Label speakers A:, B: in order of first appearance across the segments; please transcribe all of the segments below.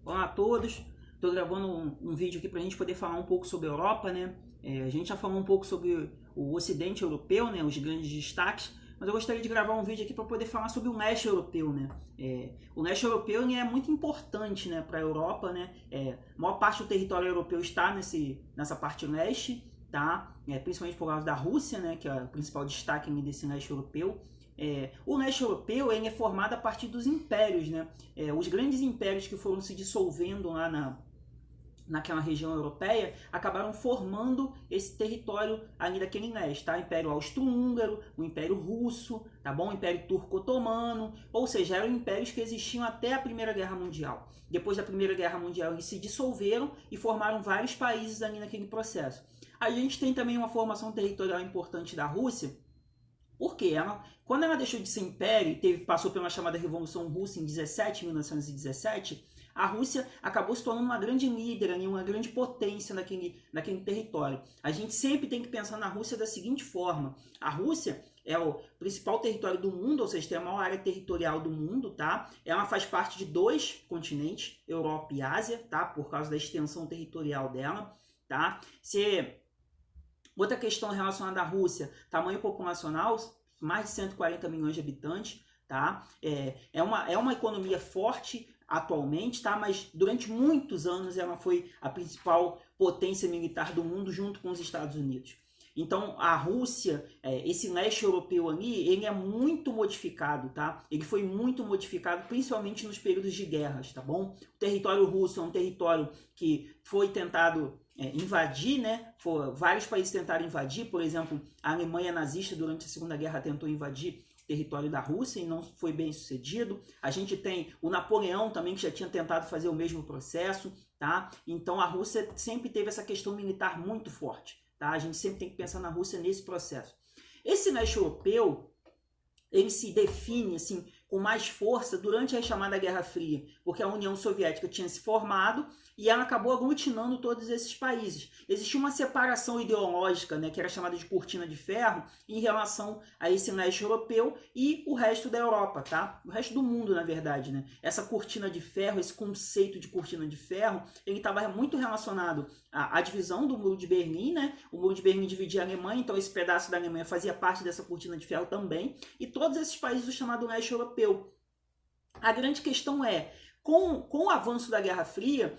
A: Olá a todos, estou gravando um vídeo aqui para a gente poder falar um pouco sobre a Europa, né? A gente já falou um pouco sobre o Ocidente Europeu, né? Os grandes destaques, mas eu gostaria de gravar um vídeo aqui para poder falar sobre o Leste Europeu, né? O Leste Europeu é muito importante, né, para a Europa, né? A maior parte do território europeu está nessa parte leste, tá? Principalmente por causa da Rússia, né? Que é o principal destaque desse Leste Europeu. O leste europeu ele é formado a partir dos impérios, né? Os grandes impérios que foram se dissolvendo lá naquela região europeia acabaram formando esse território ali daquele leste, tá? O Império Austro-Húngaro, o Império Russo, tá bom? O Império Turco-Otomano, ou seja, eram impérios que existiam até a Primeira Guerra Mundial. Depois da Primeira Guerra Mundial eles se dissolveram e formaram vários países ali naquele processo. A gente tem também uma formação territorial importante da Rússia. Porque quando ela deixou de ser império e passou pela chamada Revolução Russa em 1917, a Rússia acabou se tornando uma grande líder, uma grande potência naquele território. A gente sempre tem que pensar na Rússia da seguinte forma: a Rússia é o principal território do mundo, ou seja, tem a maior área territorial do mundo, tá? Ela faz parte de dois continentes, Europa e Ásia, tá? Por causa da extensão territorial dela, tá? Outra questão relacionada à Rússia, tamanho populacional, mais de 140 milhões de habitantes, tá? É uma economia forte atualmente, tá? Mas durante muitos anos ela foi a principal potência militar do mundo junto com os Estados Unidos. Então a Rússia, esse leste europeu ali, ele é muito modificado, tá? Ele foi muito modificado principalmente nos períodos de guerras, tá bom? O território russo é um território que foi tentado invadir, né? Vários países tentaram invadir, por exemplo, a Alemanha nazista durante a Segunda Guerra tentou invadir o território da Rússia e não foi bem sucedido. A gente tem o Napoleão também, que já tinha tentado fazer o mesmo processo, tá? Então a Rússia sempre teve essa questão militar muito forte, tá? A gente sempre tem que pensar na Rússia nesse processo. Esse leste europeu, ele se define assim com mais força durante a chamada Guerra Fria, porque a União Soviética tinha se formado e ela acabou aglutinando todos esses países. Existia uma separação ideológica, né, que era chamada de cortina de ferro, em relação a esse leste europeu e o resto da Europa, tá? O resto do mundo, na verdade, né? Essa cortina de ferro, esse conceito de cortina de ferro, ele estava muito relacionado à divisão do Muro de Berlim, né? O Muro de Berlim dividia a Alemanha, então esse pedaço da Alemanha fazia parte dessa cortina de ferro também, e todos esses países do chamado leste europeu. A grande questão com o avanço da Guerra Fria,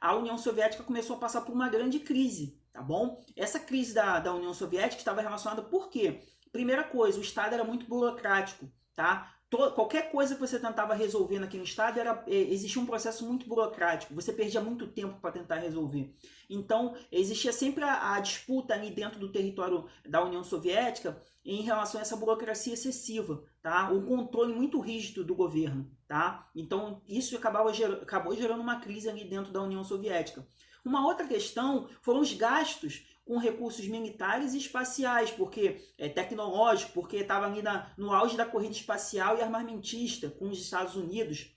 A: a União Soviética começou a passar por uma grande crise, tá bom? Essa crise da União Soviética estava relacionada por quê? Primeira coisa, o Estado era muito burocrático, tá? Qualquer coisa que você tentava resolver naquele estado existia um processo muito burocrático, você perdia muito tempo para tentar resolver. Então, existia sempre a disputa ali dentro do território da União Soviética em relação a essa burocracia excessiva, tá? Um controle muito rígido do governo, tá? Então, isso acabou gerando uma crise ali dentro da União Soviética. Uma outra questão foram os gastos com recursos militares e espaciais, porque tecnológico, porque estava ali no auge da corrida espacial e armamentista com os Estados Unidos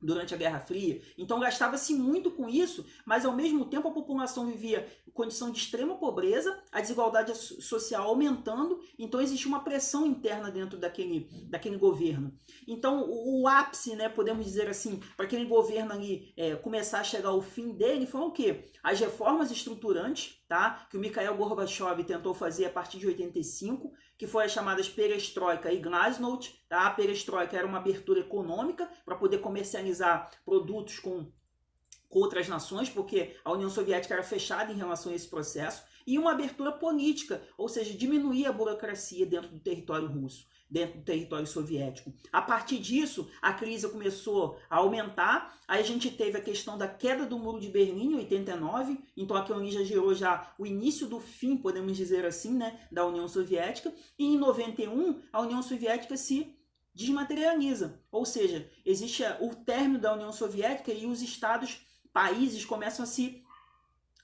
A: durante a Guerra Fria. Então gastava-se muito com isso, mas ao mesmo tempo a população vivia em condição de extrema pobreza, a desigualdade social aumentando, então existia uma pressão interna dentro daquele governo. Então o ápice, né, podemos dizer assim, para aquele governo ali começar a chegar ao fim dele, foi o quê? As reformas estruturantes, tá, que o Mikhail Gorbachev tentou fazer a partir de 85, que foi as chamadas Perestroika e Glasnost. Tá? A Perestroika era uma abertura econômica para poder comercializar produtos com outras nações, porque a União Soviética era fechada em relação a esse processo, e uma abertura política, ou seja, diminuir a burocracia dentro do território russo, dentro do território soviético. A partir disso, a crise começou a aumentar, aí a gente teve a questão da queda do Muro de Berlim em 89, então aquilo ali já gerou o início do fim, podemos dizer assim, né, da União Soviética, e em 91 a União Soviética se desmaterializa, ou seja, existe o término da União Soviética e os países começam a se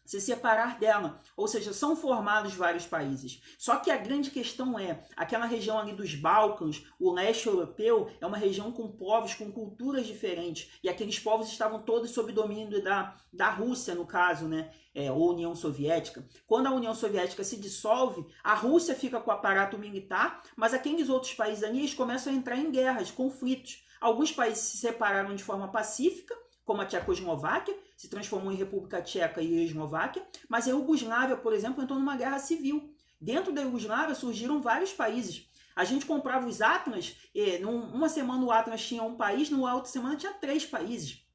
A: separar dela, ou seja, são formados vários países. Só que a grande questão aquela região ali dos Balcãs, o leste europeu, é uma região com povos, com culturas diferentes, e aqueles povos estavam todos sob domínio da Rússia, no caso, né, ou União Soviética. Quando a União Soviética se dissolve, a Rússia fica com o aparato militar, mas aqueles outros países ali, eles começam a entrar em guerras, conflitos. Alguns países se separaram de forma pacífica, como a Tchecoslováquia, se transformou em República Tcheca e Eslováquia, mas a Iugoslávia, por exemplo, entrou numa guerra civil. Dentro da Iugoslávia surgiram vários países. A gente comprava os Atlas, numa semana o Atlas tinha um país, numa outra semana tinha 3 países.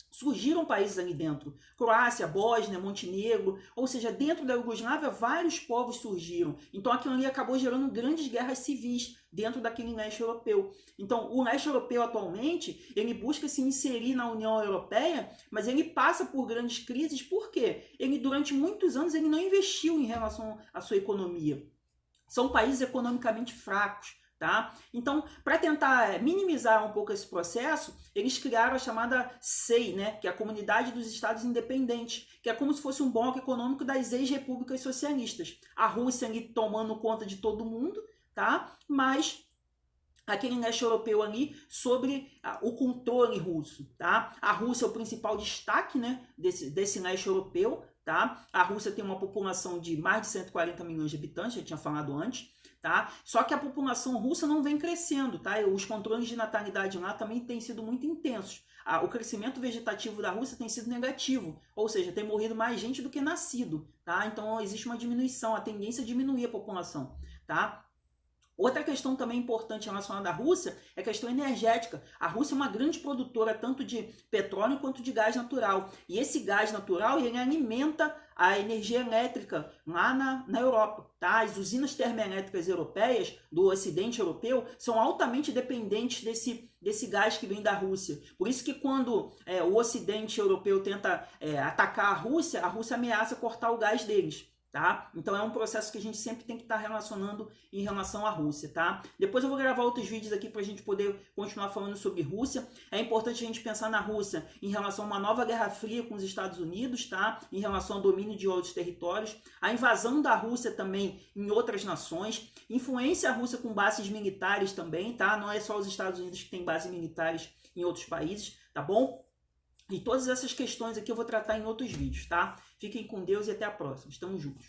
A: Surgiram países ali dentro, Croácia, Bósnia, Montenegro, ou seja, dentro da Iugoslávia vários povos surgiram. Então aquilo ali acabou gerando grandes guerras civis dentro daquele leste europeu. Então o leste europeu atualmente, ele busca se inserir na União Europeia, mas ele passa por grandes crises, por quê? Ele durante muitos anos ele não investiu em relação à sua economia. São países economicamente fracos. Tá? Então, para tentar minimizar um pouco esse processo, eles criaram a chamada CEI, né? Que é a Comunidade dos Estados Independentes, que é como se fosse um bloco econômico das ex-repúblicas socialistas. A Rússia ali tomando conta de todo mundo, tá? Mas aquele leste europeu ali sobre o controle russo. Tá? A Rússia é o principal destaque, né, desse leste europeu. Tá? A Rússia tem uma população de mais de 140 milhões de habitantes, já tinha falado antes. Tá? Só que a população russa não vem crescendo, tá? Os controles de natalidade lá também têm sido muito intensos. O crescimento vegetativo da Rússia tem sido negativo, ou seja, tem morrido mais gente do que nascido, tá? Então existe uma diminuição, a tendência é diminuir a população, tá? Outra questão também importante relacionada à Rússia é a questão energética. A Rússia é uma grande produtora tanto de petróleo quanto de gás natural. E esse gás natural ele alimenta a energia elétrica lá na Europa. Tá? As usinas termoelétricas europeias, do ocidente europeu, são altamente dependentes desse gás que vem da Rússia. Por isso que quando o ocidente europeu tenta atacar a Rússia ameaça cortar o gás deles. Tá? Então é um processo que a gente sempre tem que estar relacionando em relação à Rússia. Tá? Depois eu vou gravar outros vídeos aqui para a gente poder continuar falando sobre Rússia. É importante a gente pensar na Rússia em relação a uma nova guerra fria com os Estados Unidos, tá? Em relação ao domínio de outros territórios, a invasão da Rússia também em outras nações, influência russa com bases militares também, tá? Não é só os Estados Unidos que tem bases militares em outros países, tá bom? E todas essas questões aqui eu vou tratar em outros vídeos, tá? Fiquem com Deus e até a próxima. Estamos juntos.